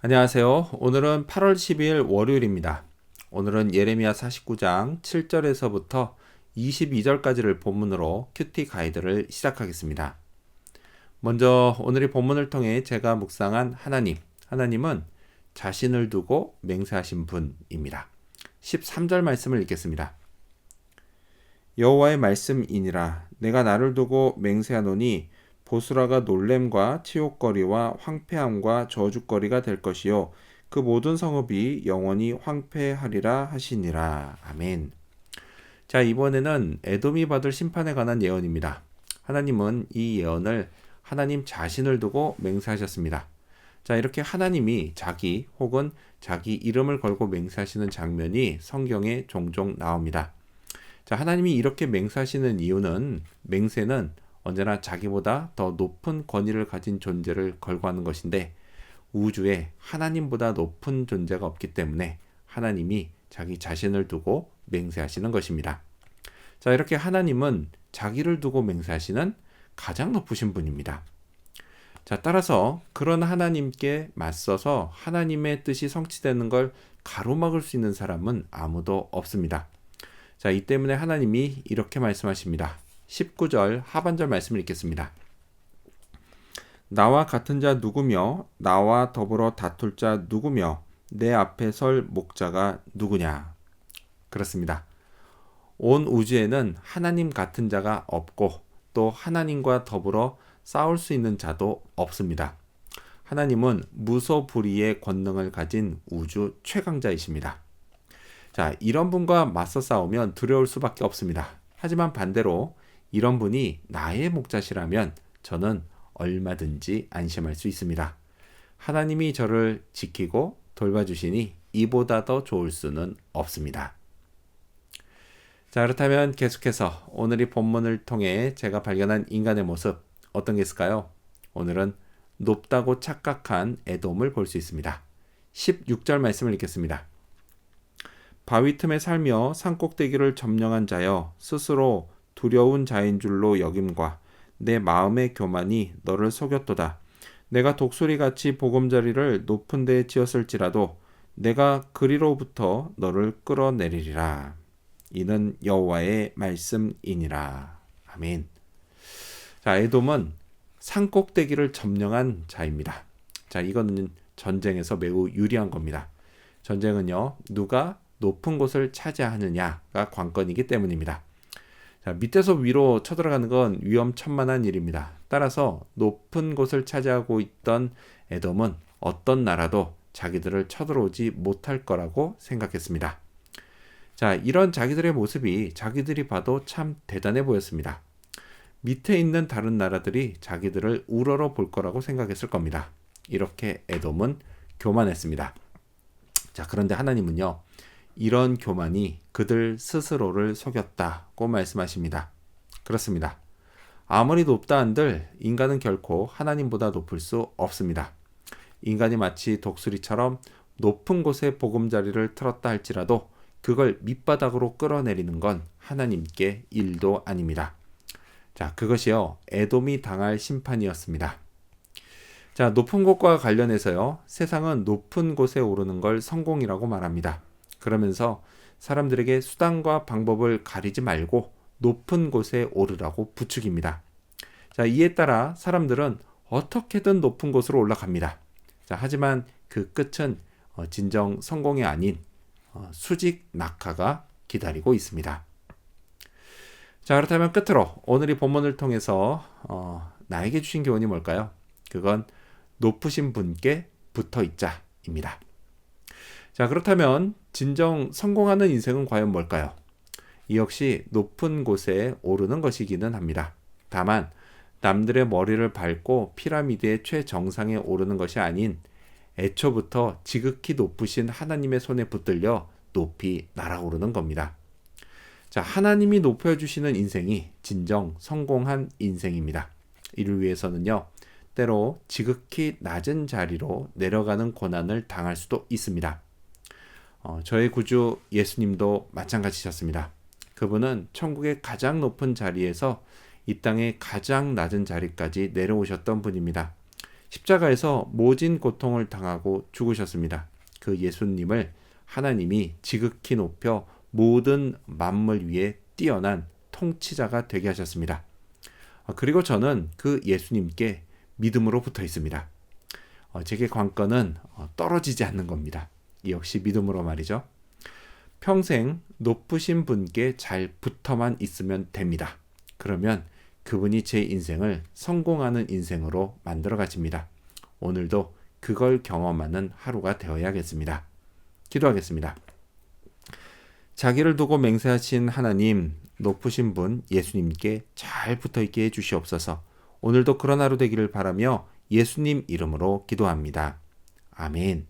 안녕하세요. 오늘은 8월 12일 월요일입니다. 오늘은 예레미야 49장 7절에서부터 22절까지를 본문으로 큐티 가이드를 시작하겠습니다. 먼저 오늘의 본문을 통해 제가 묵상한 하나님은 자신을 두고 맹세하신 분입니다. 13절 말씀을 읽겠습니다. 여호와의 말씀이니라. 내가 나를 두고 맹세하노니 보스라가 놀램과 치욕거리와 황폐함과 저주거리가 될 것이요 그 모든 성읍이 영원히 황폐하리라 하시니라. 아멘. 자, 이번에는 에돔이 받을 심판에 관한 예언입니다. 하나님은 이 예언을 하나님 자신을 두고 맹세하셨습니다. 자, 이렇게 하나님이 자기 혹은 자기 이름을 걸고 맹세하시는 장면이 성경에 종종 나옵니다. 자, 하나님이 이렇게 맹세하시는 이유는 맹세는 언제나 자기보다 더 높은 권위를 가진 존재를 걸고 하는 것인데 우주에 하나님보다 높은 존재가 없기 때문에 하나님이 자기 자신을 두고 맹세하시는 것입니다. 자, 이렇게 하나님은 자기를 두고 맹세하시는 가장 높으신 분입니다. 자, 따라서 그런 하나님께 맞서서 하나님의 뜻이 성취되는 걸 가로막을 수 있는 사람은 아무도 없습니다. 자, 이 때문에 하나님이 이렇게 말씀하십니다. 19절 하반절 말씀을 읽겠습니다. 나와 같은 자 누구며 나와 더불어 다툴 자 누구며 내 앞에 설 목자가 누구냐. 그렇습니다. 온 우주에는 하나님 같은 자가 없고 또 하나님과 더불어 싸울 수 있는 자도 없습니다. 하나님은 무소불위의 권능을 가진 우주 최강자이십니다. 자, 이런 분과 맞서 싸우면 두려울 수밖에 없습니다. 하지만 반대로 이런 분이 나의 목자시라면 저는 얼마든지 안심할 수 있습니다. 하나님이 저를 지키고 돌봐주시니 이보다 더 좋을 수는 없습니다. 자, 그렇다면 계속해서 오늘 이 본문을 통해 제가 발견한 인간의 모습 어떤 게 있을까요? 오늘은 높다고 착각한 에돔을 볼 수 있습니다. 16절 말씀을 읽겠습니다. 바위 틈에 살며 산꼭대기를 점령한 자여 스스로 두려운 자인 줄로 여김과 내 마음의 교만이 너를 속였도다. 내가 독수리같이 보금자리를 높은 데에 지었을지라도 내가 그리로부터 너를 끌어내리리라. 이는 여호와의 말씀이니라. 아멘. 자, 에돔은 산꼭대기를 점령한 자입니다. 자, 이거는 전쟁에서 매우 유리한 겁니다. 전쟁은요, 누가 높은 곳을 차지하느냐가 관건이기 때문입니다. 자, 밑에서 위로 쳐들어가는 건 위험천만한 일입니다. 따라서 높은 곳을 차지하고 있던 에돔은 어떤 나라도 자기들을 쳐들어오지 못할 거라고 생각했습니다. 자, 이런 자기들의 모습이 자기들이 봐도 참 대단해 보였습니다. 밑에 있는 다른 나라들이 자기들을 우러러 볼 거라고 생각했을 겁니다. 이렇게 에돔은 교만했습니다. 자, 그런데 하나님은요, 이런 교만이 그들 스스로를 속였다고 말씀하십니다. 그렇습니다. 아무리 높다 한들 인간은 결코 하나님보다 높을 수 없습니다. 인간이 마치 독수리처럼 높은 곳에 보금자리를 틀었다 할지라도 그걸 밑바닥으로 끌어내리는 건 하나님께 일도 아닙니다. 자, 그것이요, 에돔이 당할 심판이었습니다. 자, 높은 곳과 관련해서요, 세상은 높은 곳에 오르는 걸 성공이라고 말합니다. 그러면서 사람들에게 수단과 방법을 가리지 말고 높은 곳에 오르라고 부추깁니다. 자, 이에 따라 사람들은 어떻게든 높은 곳으로 올라갑니다. 자, 하지만 그 끝은 진정 성공이 아닌 수직 낙하가 기다리고 있습니다. 자, 그렇다면 끝으로 오늘 이 본문을 통해서 나에게 주신 교훈이 뭘까요? 그건 높으신 분께 붙어 있자입니다. 자, 그렇다면 진정 성공하는 인생은 과연 뭘까요? 이 역시 높은 곳에 오르는 것이기는 합니다. 다만 남들의 머리를 밟고 피라미드의 최정상에 오르는 것이 아닌 애초부터 지극히 높으신 하나님의 손에 붙들려 높이 날아오르는 겁니다. 자, 하나님이 높여주시는 인생이 진정 성공한 인생입니다. 이를 위해서는요, 때로 지극히 낮은 자리로 내려가는 고난을 당할 수도 있습니다. 저의 구주 예수님도 마찬가지셨습니다. 그분은 천국의 가장 높은 자리에서 이 땅의 가장 낮은 자리까지 내려오셨던 분입니다. 십자가에서 모진 고통을 당하고 죽으셨습니다. 그 예수님을 하나님이 지극히 높여 모든 만물 위에 뛰어난 통치자가 되게 하셨습니다. 그리고 저는 그 예수님께 믿음으로 붙어 있습니다. 제게 관건은 떨어지지 않는 겁니다. 역시 믿음으로 말이죠. 평생 높으신 분께 잘 붙어만 있으면 됩니다. 그러면 그분이 제 인생을 성공하는 인생으로 만들어 가십니다. 오늘도 그걸 경험하는 하루가 되어야겠습니다. 기도하겠습니다. 자기를 두고 맹세하신 하나님, 높으신 분 예수님께 잘 붙어있게 해주시옵소서. 오늘도 그런 하루 되기를 바라며 예수님 이름으로 기도합니다. 아멘.